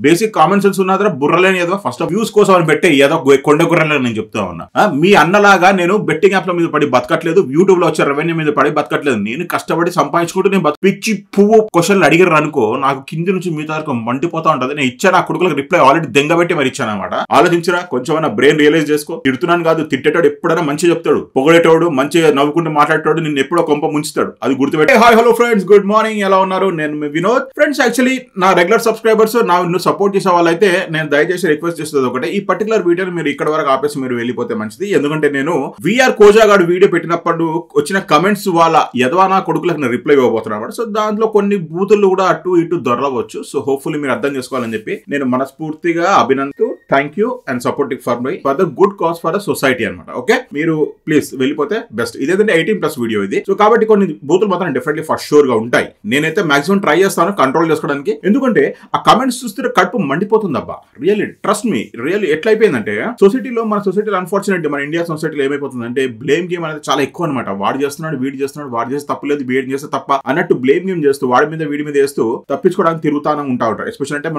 Basic common sense ఉన్నదా బుర్రలేని ఏదో first views కోసం అని పెట్టే ఏదో కొండ గుర్రలని నేను చెప్తా ఉన్నా. మీ అన్నలాగా నేను బెట్టింగ్ యాప్ల మీద పడి బతకట్లేదు, యూట్యూబ్ లో వచ్చే రెవెన్యూ మీద పడి బతకట్లేదు. నేను కష్టపడి సంపాదించుకుంటూ నేను పిచ్చి పువ్వు క్వశ్చన్లు అడిగారు అనుకో, నాకు కింది నుంచి మీ వరకు మండిపోతా ఉంటది. నేను ఇచ్చాను ఆ కొడుకులకు రిప్లై ఆల్రెడీ దెంగబెట్టి మరి ఇచ్చాను అనమాట. ఆలోచించరా కొంచెం బ్రెయిన్ రియలైజ్ చేసుకో. తిడుతున్నాను కాదు, తిట్టేటోడు ఎప్పుడైనా మంచిగా చెప్తాడు, పొగడేటోడు మంచిగా నవ్వుకుంటూ మాట్లాడేటోడు నిన్ను ఎప్పుడో కొంప ముంచుతాడు. అది గుర్తుపెట్టి. Hi hello friends, good morning, ఎలా ఉన్నారు? నేను మీ వినోద్. ఫ్రెండ్స్, యాక్చువల్లీ నా రెగ్యులర్ సబ్స్క్రైబర్స్ నా సపోర్ట్ చేసే వాళ్ళైతే నేను దయచేసి రిక్వెస్ట్ చేస్తుంది ఒకటే, ఈ పర్టికులర్ వీడియోని మీరు ఇక్కడ వరకు ఆపేసి మీరు వెళ్ళిపోతే మంచిది. ఎందుకంటే నేను విఆర్ కోజా గారు వీడియో పెట్టినప్పుడు వచ్చిన కమెంట్స్ వాళ్ళ యదవానా కొడుకులకు నేను రిప్లై ఇవ్వబోతున్నాను. సో దాంట్లో కొన్ని బూతులు కూడా అటు ఇటు దొరలవచ్చు. సో హోప్ఫుల్లీ మీరు అర్థం చేసుకోవాలని చెప్పి నేను మనస్ఫూర్తిగా అభినందిస్తూ thank you and supporting for the good cause for the society అనమాట. ఓకే, మీరు ప్లీజ్ వెళ్ళిపోతే బెస్ట్. ఇదేంటే 18+ వీడియో ఇది. సో కాబట్టి కొన్ని బూతులు మాత్రం డెఫినెట్లీ ఫర్ షూర్ గా ఉంటాయి. నేనైతే మాక్సిమం ట్రై చేస్తాను కంట్రోల్ చేసుకోవడానికి. ఎందుకంటే ఆ కమెంట్స్ చూస్తే కడుపు మండిపోతుంది అబ్బా. రియల్లీ ట్రస్ట్ మీ, రియల్లీ ఎట్లా అయిపోయిందంటే సొసైటీలో, మన సొసైటీలో అన్ఫార్చునేట్ మన ఇండియా సొసైటీలో ఏమైపోతుందంటే బ్లేమ్ గేమ్ అనేది చాలా ఎక్కువ అనమాట. వాడు చేస్తున్నాడు, వీడు చేస్తున్నాడు, వాడు చేస్తే తప్పలేదు, వీడు చేస్తే తప్ప అన్నట్టు బ్లేమ్ గేమ్ చేస్తూ వాడి మీద వీడి మీద వేస్తూ తప్పించుకోవడానికి తిరుగుతానే ఉంటా ఉంటారు. ఎస్పెషల్ అంటే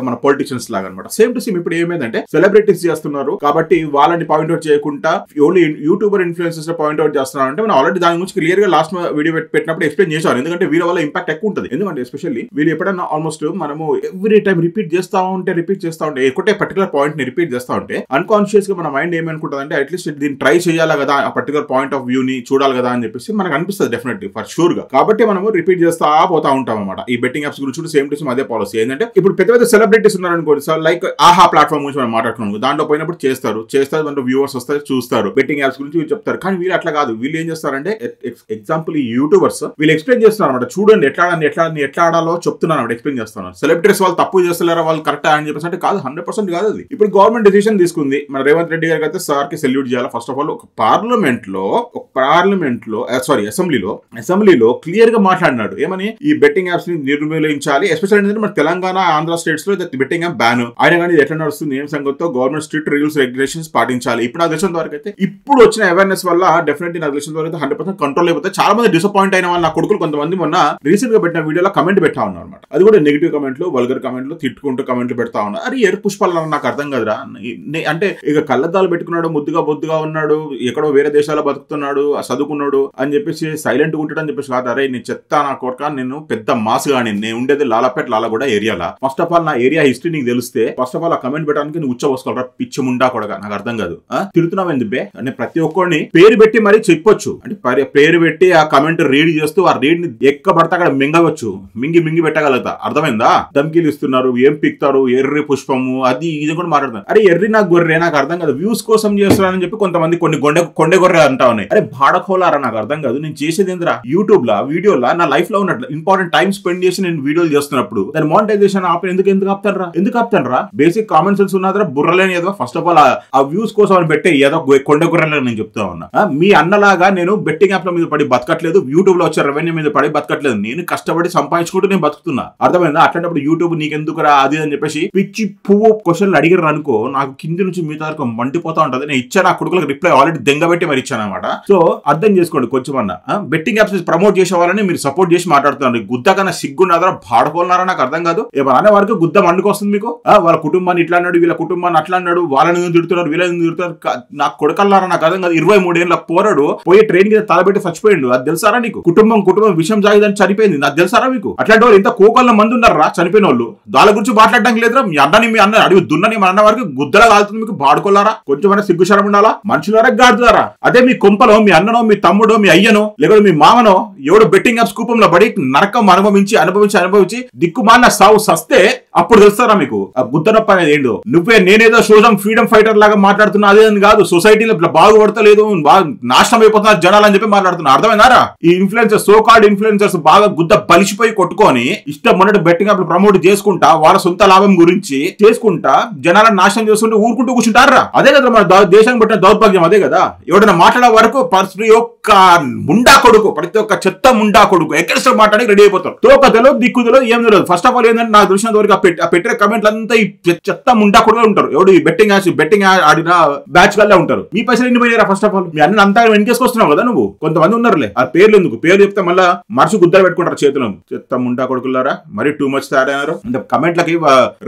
మన పొలిటిషియన్స్ లాగా అనమాట. సేమ్ టు సేమ్ ఇప్పుడు ఏమైందంటే సెలబ్రిటీస్ చేస్తున్నారు కాబట్టి వాళ్ళని పాయింట్అవుట్ చేయకుండా ఓన్లీ యూట్యూబర్ ఇన్ఫ్లుయెన్సర్స్ పాయింట్అవుట్ చేస్తున్నారు. అంటే మనం ఆల్రెడీ దాని గురించి క్లియర్ గా లాస్ట్ వీడియో పెట్టినప్పుడు ఎక్స్ప్లెయిన్ చేశారు. ఎందుకంటే వీళ్ళ వల్ల ఇంపాక్ట్ ఎక్కువ ఉంటుంది. ఎందుకంటే ఎస్పెషల్లీ వీళ్ళు ఎప్పుడైనా ఆల్మోస్ట్ మనము ఎవ్రీ టైం రిపీట్ చేస్తా ఉంటే ఒకటే పర్టికులర్ పాయింట్ ని రిపీట్ చేస్తా ఉంటే అన్కాన్షియస్ గా మన మైండ్ ఏమనుకుంటుంది అంటే అట్లీస్ట్ దీన్ని ట్రై చేయాలి కదా, ఆ పర్టికులర్ పాయింట్ ఆఫ్ వ్యూ ని చూడాలి కదా అని చెప్పేసి మనకు అనిపిస్తుంది డెఫినెట్లీ ఫర్ షూర్ గా. కాబట్టి మనము రిపీట్ చేస్తా పోతా ఉంటాం అనమాట. ఈ బెట్టింగ్ యాప్స్ గురించి సేమ్ టు సేమ్ అదే పాలసీ. ఏంటంటే ఇప్పుడు పెద్ద పెద్ద సెలబ్రిటీస్ ఉన్నారనుకోండి సార్, లైక్ ఆహా ప్లాట్ఫామ్ గురించి మనం మాట్లాడుతున్నాం. దాంట్లో పోయినప్పుడు చేస్తారు దాంట్లో వ్యూవర్స్ వస్తారు, చూస్తారు, బెట్టింగ్ యాప్స్ గురించి చెప్తారు. కానీ వీళ్ళు అట్లా కాదు. వీళ్ళు ఏం చేస్తారంటే ఎగ్జాంపుల్ ఈ యూట్యూబర్స్ వీళ్ళు ఎక్స్ప్లెయిన్ చేస్తున్నారు అనమాట. చూడండి ఎట్లా ఆడాలో చెప్తున్నారు అనమాట, ఎక్స్ప్లెయిన్ చేస్తున్నారు. సెలబ్రిటీస్ వాళ్ళు తప్పు చేస్తున్నారా, వాళ్ళు కరెక్ట్ అని చెప్పేసి అంటే కాదు, 100% కాదు అది. ఇప్పుడు గవర్నమెంట్ డిసిషన్ తీసుకుంది. మన రేవంత్ రెడ్డి గారికి అయితే సార్ కి సెల్యూట్ చేయాలి. ఫస్ట్ ఆఫ్ ఆల్ ఒక అసెంబ్లీలో క్లియర్ గా మాట్లాడినాడు. ఏమని? ఈ బెట్టింగ్ యాప్స్ ని నిర్మూలించాలి. ఎస్పెషల్ ఏంటంటే మన తెలంగాణ, ఆంధ్ర స్టేట్స్ లో బెట్టింగ్ యాప్ బ్యాన్. ఆయన కానీ ఎట్లా నడుస్తుంది, ఏం సంగతితో గవర్నమెంట్ స్ట్రిక్ట్ రూల్స్ రెగ్యులేషన్స్ పాటించాలి. ఇప్పుడు నాకు తెలిసిన వరకు అయితే ఇప్పుడు వచ్చిన అవేర్నెస్ వల్ల డెఫినెట్లీ నాకు తెలిసిన వరకు 100% కంట్రోల్ అయిపోతే. చాలా మంది డిసప్పాయింట్ అయిన వాళ్ళు నా కొడుకులు కొంతమంది మొన్న రీసెంట్ గా పెట్టిన వీడియోలో కమెంట్ పెట్టా ఉన్నారు అనమాట. అది కూడా నెగిటివ్ కమెంట్లు, వల్గర్ కమెంట్లు, తిట్టుకుంటూ కమెంట్లు పెడతా ఉన్నారు. అది ఎరు పుష్పాలు నాకు అర్థం కదరా. అంటే ఇక కళ్ళద్దాలు పెట్టుకున్నాడు, బొద్దుగా ఉన్నాడు, ఎక్కడో వేరే దేశాల్లో బతుకుతున్నాడు, చదువుకున్నాడు అని చెప్పేసి సైలెంట్ గా ఉంటాడు అని చెప్పేసి కాదు. అరే నీ చెత్త నా కొడుక, నేను పెద్ద మాస్ గాని, నేను ఉండేది లాలాపేట లాలగూడ ఏరియాలా. ఫస్ట్ ఆఫ్ ఆల్ నా ఏరియా హిస్టరీ నీకు తెలిస్తే ఫస్ట్ ఆఫ్ ఆల్ ఆ కమెంట్ పెట్టడానికి నువ్వు ఉచ్చబోసుకోవాలరా పిచ్చి ముండా కొడగా. నాకు అర్థం కాదు. తిడుతున్నావు ఎందుకు అంటే ప్రతి ఒక్కరిని పేరు పెట్టి మరీ చెప్పొచ్చు. అంటే పేరు పెట్టి ఆ కమెంట్ రీడ్ చేస్తూ ఆ రీడ్ ని ఎక్కబడతా అక్కడ మింగవచ్చు, మింగి పెట్టగలుగుతా. అర్థమైందా? ధమ్కీలు ఇస్తున్నారు, ఏం పిక్తారు, ఎర్రి పుష్పము, అది ఇది కూడా మాట్లాడుతున్నారు. అరే ఎర్రి నాకు గొర్రె, నాకు అర్థం కాదు. వ్యూస్ కోసం చేస్తున్నారని చెప్పి కొంతమంది కొన్ని కొండె గొర్రె అంటా ఉన్నాయి. అరే బాడకోలారా, నాకు అర్థం కాదు. నేను చేసేది ఏంద్రా, యూట్యూబ్ లా వీడియోలా నా లైఫ్ లో ఉన్నట్లు ఇంపార్టెంట్ టైం స్పెండ్ చేసి నేను వీడియోలు చేస్తున్నప్పుడు దాని మానిటైజేషన్ ఎందుకు ఆపుతారా? బేసిక్ కామన్ సెన్స్ ఉన్నదా బుర్రలేని ఏదో ఫస్ట్ ఆఫ్ ఆల్ ఆ వ్యూస్ కోసం అని పెట్టే ఏదో కొండ గుర్రలని నేను చెప్తా ఉన్నా. మీ అన్నలాగా నేను బెట్టింగ్ యాప్ల మీద పడి బతకట్లేదు, యూట్యూబ్ లో వచ్చే రెవెన్యూ మీద పడి బతకట్లేదు. నేను కష్టపడి సంపాదించుకుంటూ నేను బతుకుతున్నా. అర్థమైందా? అట్లాంటప్పుడు యూట్యూబ్ నీకెందుకురా అది అని చెప్పేసి పిచ్చి పువ్వు క్వశ్చన్లు అడిగారు అనుకో, నాకు కింది నుంచి మీ వరకు మండిపోతా ఉంటది. నేను ఇచ్చాను ఆ కొడుకులకు రిప్లై ఆల్రెడీ దెంగబెట్టి మరి ఇచ్చాను అనమాట. సో అర్థం చేసుకోండి కొంచెం అన్న. బెట్టింగ్ యాప్స్ ప్రమోట్ చేసే వాళ్ళని మీరు సపోర్ట్ చేసి మాట్లాడుతున్నారు. గుద్దకన్నా సిగ్గున్నారా, బాడుకోన్నారా, నాకు అర్థం కాదు. అనే వరకు గుద్ద మండుకొస్తుంది మీకు. వాళ్ళ కుటుంబాన్ని ఇట్లా అన్నాడు, వీళ్ళ కుటుంబాన్ని అట్లా అన్నాడు, వాళ్ళని తిడుతున్నారు, వీళ్ళని తిడుతున్నారు. నాకు కొడకల్లారా, నాకు అర్థం కాదు. 23 ఏళ్ళ పోరాడు పోయి ట్రైన్ కింద తలబెట్టి చచ్చిపోయిండు. అది తెలుసారా నీకు? కుటుంబం విషయం జాగిదని చనిపోయింది. నాకు తెలుసారా మీకు? అట్లాంటి వాళ్ళు ఇంత కోకళ్ళ మంది ఉన్నారా చనిపోయిన వాళ్ళు? వాళ్ళ గురించి మాట్లాడడానికి లేదురా. మీ అన్న అడిగి దున్నని మన అన్న వరకు గుద్దలా కాలుతుంది మీకు. బాడుకోలారా, కొంచెమైనా సిగ్గుశరం ఉండాలా? మనుషులారా గాడుతారా? అదే మీ కొంపలో మీ అన్ననో, మీ తమ్ముడో, మీ అయ్యనో, లేకపోతే మీ మామనో ఎవడు బెట్టింగ్ యాప్స్ కూపంలో పడి నరకం అనుభవించి దిక్కుమాన్న సావు సస్తే అప్పుడు తెలుస్తారా మీకు ఆ గుద్దనప్ప అనేది ఏంటో. నేనేదో సోషల్ ఫ్రీడమ్ ఫైటర్ లాగా మాట్లాడుతున్నా అదే కాదు. సొసైటీలో బాగుపడతలేదు, నాశనం అయిపోతున్నారు జనాలు అని చెప్పి మాట్లాడుతున్నా. అర్థమైందారా? ఈ ఇన్ఫ్లుయెన్సర్స్, సో కాల్డ్ ఇన్ఫ్లుయెన్సర్స్ బాగా గుద్ద బలిసిపోయి కొట్టుకొని ఇష్టం ఉన్నట్టు బెట్టింగ్ యాప్ ప్రమోట్ చేసుకుంటా, వాళ్ళ సొంత లాభం గురించి చేసుకుంటా జనాలను నాశనం చేసుకుంటూ ఊరుకుంటూ కూర్చుంటారా? అదే కదా మన దేశం పెట్టిన దౌర్భాగ్యం. అదే కదా. ఎవడన్నా మాట్లాడే వరకు ప్రతి ఒక్క ముండా కొడుకు, ప్రతి ఒక్క చెత్త ముండా కొడుకు ఎక్కడ మాట్లాడి రెడీ అయిపోతారు. తోక తెలియదు, దిక్కు తెలియదు, ఏం తెలియదు. ఫస్ట్ ఆఫ్ ఆల్ ఏంటంటే నాకు తెలిసినంత వరకు పెట్టిన కమెంట్లు అంతా ఈ చెత్త ముండా కూడా ఉంటారు. ఎవడు ఈ బెట్టింగ్ ఆడిన బ్యాచ్ కల్లా ఉంటారు. మీ పైసలు ఎన్ని పోయినారా? ఫస్ట్ ఆఫ్ ఆల్ మీ అన్న అంతా వెనకేసుకొస్తున్నావు కదా నువ్వు. కొంతమంది ఉన్నారులే, ఆ పేర్లు ఎందుకు, పేర్లు చెప్తే మళ్ళీ మనిషి గుద్దలు పెట్టుకుంటారు చేతులను. చెత్త ముండా కొడుకులారా, మరి టూ మచ్ తయారైనారు. అంటే కమెంట్లకి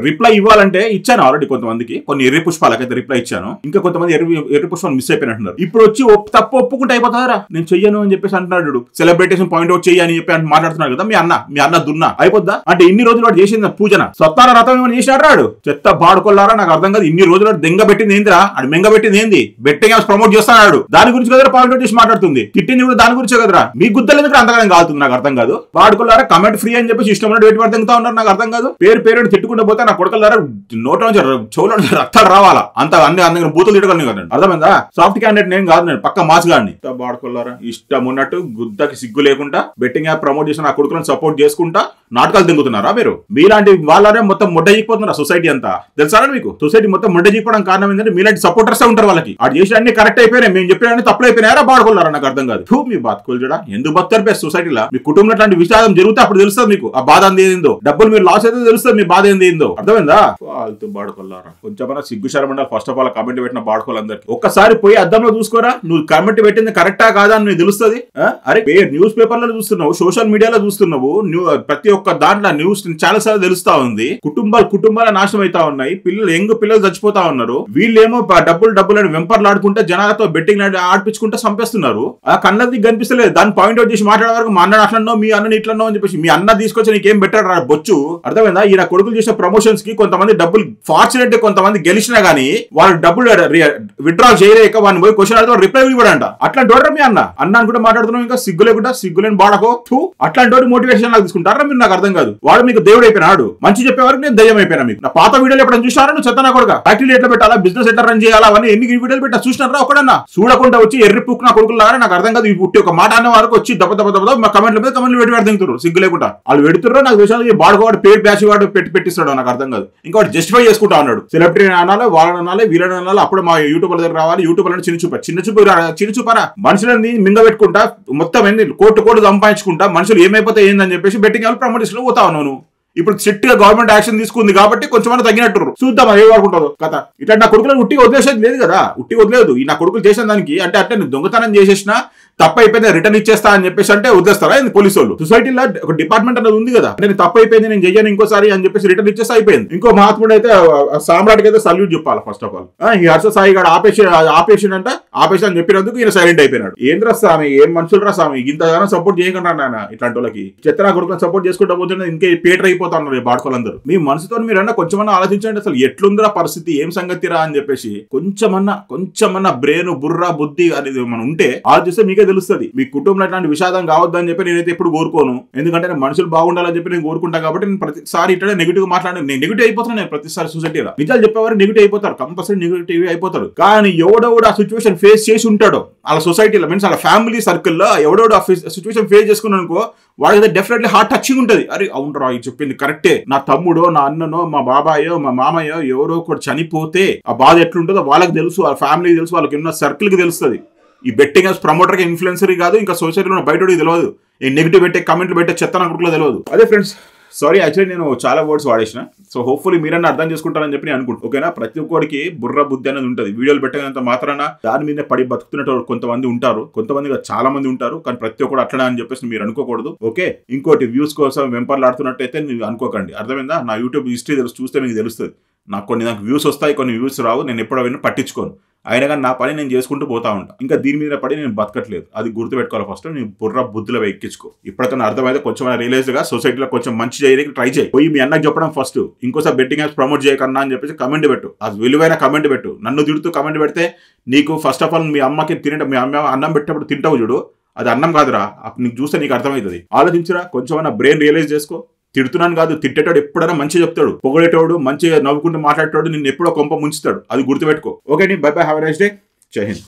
రిప్లై ఇవ్వాలంటే ఇచ్చాను ఆల్రెడీ కొంతమందికి, కొన్ని ఎర్రి పుష్పాలకైతే రిప్లై ఇచ్చాను. ఇంకా కొంతమంది ఎర్రి పుష్పాలు మిస్ అయిపోయినట్టున్నారు. ఇప్పుడు వచ్చి తప్పు ఒప్పుకుంటే అయిపోతారా? నేను చెయ్యను అని చెప్పేసి అంటున్నాడు. సెలబ్రిటేషన్ పాయింట్ అవుట్ చెయ్యని చెప్పి మాట్లాడుతున్నాడు కదా మీ అన్న దున్నా అయిపోద్దా? అంటే ఇన్ని రోజులు వాడు చేసింది పూజన సత్తార రథం ఏమైనా చేసినాడు రాడు. చెత్త బాడుకోలారా, నాకు అర్థం కాదు. ఇన్ని రోజులు దెంగ పెట్టింది ఏందిరా? అది మెంగ పెట్టింది ఏంది? బెట్టింగ్ యాప్స్ ప్రమోట్ చేస్తున్నాడు, దాని గురించి కదరా పాయింట్ అవుట్ చేసి మాట్లాడుతుంది. తిట్టింది కూడా దాని గురించే కదరా. మీ గుద్దలు ఎందుకు అంతగానే కాలుతుంది నాకు అర్థం కాదు. బాడుకోలారా కమెంట్ ఫ్రీ అని చెప్పేసి ఇష్టం ఉన్నట్టు పెట్టి తింగుతా ఉన్నారు. నాకు అర్థం కాదు. పేరు తిట్టుకుంటూ పోతే నా కొడుకులారా నోట్లో నుంచి చెవులో నుంచి రక్తాలు రావాలా అంత అన్ని బూతులు తిట్టగలను కదండి. అర్థమైందా? సాఫ్ట్ క్యాండిడేట్ నేను కాదు, నేను పక్క మాసుగాడిని. బాడుకోలారా ఇష్టం ఉన్నట్టు గుద్దకి సిగ్గు లేకుండా బెట్టింగ్ యాప్ ప్రమోట్ చేసిన నా కొడుకులను సపోర్ట్ చేసుకుంటా నాటకాలు తింగుతున్నారా మీరు? మీలాంటి వాళ్ళనే మొత్తం ముడ్డయిపోతున్నారా సొసైటీ అంతా? తెలుసా మీకు? సొసైటీ మొత్తం ముడ్డయిపోవడం కారణం ఏంటంటే మీలాంటి సపోర్టర్స్ ఉంటారు. వాళ్ళకి అది చేసి అన్ని కరెక్ట్ అయిపోయినాయి, మేము చెప్పిన తప్పులు అయిపోయినారా? బాడుకోలేరా? నాకు అర్థం కాదు. మీ బతుకులు చూడ ఎందుకు బతారు బెస్ట్ సొసైటీలో. మీ కుటుంబంలో అట్లాంటి విషాదం జరిగితే అప్పుడు తెలుస్తుంది మీకు ఆ బాధ ఏందో. డబ్బులు మీరు లాస్ అయితే తెలుస్తుంది మీ బాధ ఏందో. అర్థమైందా? ఫాల్తూ బాడుకోలేరా. కొంచెం సిగ్గు శరమండాలి ఫస్ట్ ఆఫ్ ఆల్ కామెంట్ పెట్టిన బాడుకోవాలందరికి. ఒక్కసారి పోయి అద్దంలో చూసుకోరా, నువ్వు కామెంట్ పెట్టింది కరెక్టా కాదా అని తెలుస్తుంది. అరే న్యూస్ పేపర్లో చూస్తున్నావు, సోషల్ మీడియాలో చూస్తున్నావు, ప్రతి ఒక్క దాంట్లో న్యూస్ చాలా సార్లు తెలుస్తా ఉంది. కుటుంబాల నాశనం అవుతా ఉన్నాయి, పిల్లలు చచ్చిపోతా ఉన్నారు. వీళ్ళేమో డబ్బులు అని వెంపర్లాడుకుంటే జనాలతో బెట్టింగ్ ఆడిపించుకుంటే చంపేస్తున్నారు. ఆ కళ్ళది కనిపిస్తలేదు. దాన్ని పాయింట్ అవుట్ చేసి మాట్లాడే వరకు మా అన్న అట్లన్నో మీ అన్న ఇట్లన్నో అని చెప్పేసి మీ అన్న తీసుకొచ్చి నీకేం బెటర్ రా బొచ్చు. అర్థమైందా? ఈయన కొడుకులు చేసిన ప్రమోషన్స్ కి కొంతమంది డబ్బులు ఫార్చునేట్ కొంతమంది గెలిచినా గానీ వాళ్ళు డబ్బులు విత్డ్రా చేయలేక వాడిని పోయి క్వశ్చన్ అడితే రిప్లై ఇవ్వడంట. అట్లాంటి వాడు మీ అన్న కూడా మాట్లాడుతున్నాం. ఇంకా సిగ్గులేని బాడకో అట్లాంటి వాడు మోటివేషన్ నాకు తీసుకుంటారా మీరు? నాకు అర్థం కాదు. వాడు మీకు దేవుడు అయిపోయినాడు, మంచి చెప్పే వరకు నేను దయ్యం అయిపోయినా. మీకు నా పాత వీడియోలు ఎప్పుడైనా చూసినారా? నువ్వు చెత్తనా కొడుకు ఫ్యాక్టరీ ఎట్లా పెట్టాలా, బిజినెస్ ఎట్లా రన్ చేయాలా అవన్నీ ఎన్ని వీడియోలు పెట్టా చూసినారా? ఒకడన్నా చూడకుండా వచ్చి ఎర్రి పుక్ నా కొడుకులారా. నాకు అర్థం కాదు. పుట్టి ఒక మాట అన్న వరకు వచ్చి దెబ్బ మా కమెంట్ల మీద కమెంట్లు పెట్టి పెడుతుంటారు. సిగ్గు లేకుండా వాళ్ళు పెడుతుర్రో నాకు విషయాలు బాడుకోవాడు పేరు బ్యాచ్ వాడు పెట్టిస్తాడు. నాకు అర్థం కాదు. ఇంకా వాడు జస్టిఫై చేసుకుంటా ఉన్నాడు. సెలబ్రిటీ అనాలి, వాళ్ళని అనాలి, వీళ్ళని అనాలి. అప్పుడు మా యూట్యూబర్ దగ్గర రావాలి. యూట్యూబర్ చిన్న చూపారా మనుషులని మింగ పెట్టుకుంటా మొత్తం కోట్లు సంపాదించుకుంటా మనుషులు ఏమైపోతే ఏందని చెప్పేసి బెట్టింగ్ వాళ్ళు ప్రమోట్ చేసుకుని పోతా ఉన్నాను. ఇప్పుడు స్ట్రిక్ట్ గా గవర్నమెంట్ యాక్షన్ తీసుకుంది కాబట్టి కొంచెం తగ్గినట్టు చూద్దాం అది ఏమనుకుంటుందో కథ. ఇట్లా నా కొడుకులను ఉట్టి వదిలేసేది లేదు కదా, ఉట్టి వదిలేదు. ఈ నా కొడుకులు చేసిన దానికి అంటే దొంగతనం చేసేసినా తప్పు అయిపోయింది రిటర్న్ ఇచ్చేస్తా అని చెప్పేసి అంటే వదిలేస్తారా పోలీసు వాళ్ళు? సొసైటీలో ఒక డిపార్ట్మెంట్ అనేది ఉంది కదా, నేను తప్పు అయిపోయింది నేను చెయ్యను ఇంకోసారి అని చెప్పేసి రిటర్న్ ఇచ్చేస్తే అయిపోయింది. ఇంకో మహాత్ముడు అయితే సామ్రాట్కి అయితే సల్యూట్ చెప్పాలి ఫస్ట్ ఆఫ్ ఆల్. ఈ హర్ష సాయి గారు ఆపేసిండంట, ఆపేసి అని చెప్పినందుకు ఈయన సైలెంట్ అయిపోయినాడు. ఏంద్రా స్వామి, ఏం మనుషులు రా స్వామి, ఇంతగానో సపోర్ట్ చేయకుండా నాయన ఇట్లాంటి వాళ్ళకి. చెత్తనా కొడుకుని సపోర్ట్ చేసుకుంటా పోతుంటే ఇంకే పేటర్ అయిపోతా ఉన్నారు బాడుకోవాలందరూ. మీ మనసుతో మీరన్నా కొంచెమన్నా ఆలోచించండి, అసలు ఎట్లుందిరా పరిస్థితి, ఏం సంగతిరా అని చెప్పేసి కొంచెమన్నా బ్రెయిన్ బుర్రా బుద్ధి అనేది మనం ఉంటే ఆలోచిస్తే మీకే తెలుస్తుంది. మీ కుటుంబంలో ఇట్లాంటి విషాదం కావద్దని చెప్పి నేనైతే ఎప్పుడు కోరుకోను. ఎందుకంటే నేను మనుషులు బాగుండాలని చెప్పి నేను కోరుకుంటా కాబట్టి నేను ప్రతిసారి ఇట్లా నెగిటివ్ మాట్లాడాను. నేను నెగిటివ్ అయిపోతాను. నేను ప్రతిసారి సొసైటీలో నిజాలు చెప్పేవారు నెగిటివ్ అయిపోతారు, కంపల్సరీ నెగిటివ్ అయిపోతారు. కానీ ఎవడెవడు ఆ సిచ్యువేషన్ ఫేస్ చేసి ఉంటాడో వాళ్ళ సొసైటీలో మీన్స్ వాళ్ళ ఫ్యామిలీ సర్కిల్లో ఎవడెవడు ఆ సిచ్యువేషన్ ఫేస్ చేసుకున్నాను అనుకో వాడికి డెఫినెట్లీ హార్ట్ టచింగ్ ఉంటుంది. అరే అవునరా ఇది చెప్పింది కరెక్టే, నా తమ్ముడో నా అన్ననో మా బాబాయో మా మామయ్యో ఎవరో ఒకటి చనిపోతే ఆ బాధ ఎట్లుంటుందో వాళ్ళకి తెలుసు, వాళ్ళ ఫ్యామిలీకి తెలుసు, వాళ్ళకి ఉన్న సర్కిల్కి తెలుస్తుంది. ఈ బెట్టింగ్ యాప్స్ ప్రమోటర్ కి ఇన్ఫ్లుయెన్సర్ కాదు, ఇంకా సొసైటీలో బయటకి తెలియదు, ఈ నెగిటివ్ పెట్టే కమెంట్లు పెట్టే చెత్త నాకు తెలియదు. అదే ఫ్రెండ్స్, సారీ యాక్చువల్లీ నేను చాలా వర్డ్స్ వాడేసిన. సో హోప్ఫుల్లీ మీరన్నా అర్థం చేసుకుంటారని చెప్పి నేను అనుకుంటాను. ఓకేనా? ప్రతి ఒక్కరికి బుర్ర బుద్ధి అనేది ఉంటుంది. వీడియోలు పెట్టినంత మాత్రాన దాని మీద పడి బతుకుతున్నట్టు కొంతమంది ఉంటారు, కొంతమంది చాలా మంది ఉంటారు. కానీ ప్రతి ఒక్కరు అట్లనే అని చెప్పేసి మీరు అనుకోకూడదు. ఓకే, ఇంకోటి వ్యూస్ కోసం వెంపర్లాడుతున్నట్టయితే మీరు అనుకోకండి. అర్థమైందా? నా యూట్యూబ్ హిస్టరీ చూస్తే మీకు తెలుస్తుంది. నాకు వ్యూస్ వస్తాయి, కొన్ని వ్యూస్ రావు. నేను ఎప్పుడైనా పట్టించుకోను. అయినా కానీ నా పని నేను చేసుకుంటూ పోతా ఉంటాను. ఇంకా దీని మీద పడి నేను బతకట్లేదు. అది గుర్తుపెట్టుకోవాలి. ఫస్ట్ నేను బుర్ర బుద్ధుల ఎక్కించుకో. ఇప్పటికైనా అర్థమైతే కొంచెం రియలైజ్ గా సొసైటీలో కొంచెం మంచి చేయడానికి ట్రై చేయి. పోయి మీ అన్నకి చెప్పడం ఫస్ట్, ఇంకోసారి బెట్టింగ్ యాప్స్ ప్రమోట్ చేయకన్నా అని చెప్పేసి కమెంట్ పెట్టు. అది విలువైన కమెంట్ పెట్టు. నన్ను తిడుతూ కమెంట్ పెడితే నీకు ఫస్ట్ ఆఫ్ ఆల్ మీ అమ్మకి మీ అమ్మ అన్నం పెట్టినప్పుడు తింటావు చూడు, అది అన్నం కాదురా. నీకు చూస్తే నీకు అర్థమవుతుంది. ఆలోచించురా, కొంచెం బ్రెయిన్ రియలైజ్ చేసుకో. తిడుతున్నాను కాదు, తిట్టేటోడు ఎప్పుడైనా మంచి చెప్తాడు, పొగడేటోడు మంచిగా నవ్వుకుంటూ మాట్లాడేటోడు నిన్ను ఎప్పుడో కొంప ముంచుతాడు. అది గుర్తుపెట్టుకో. Okay, by by, have a nice day. జై హింద్.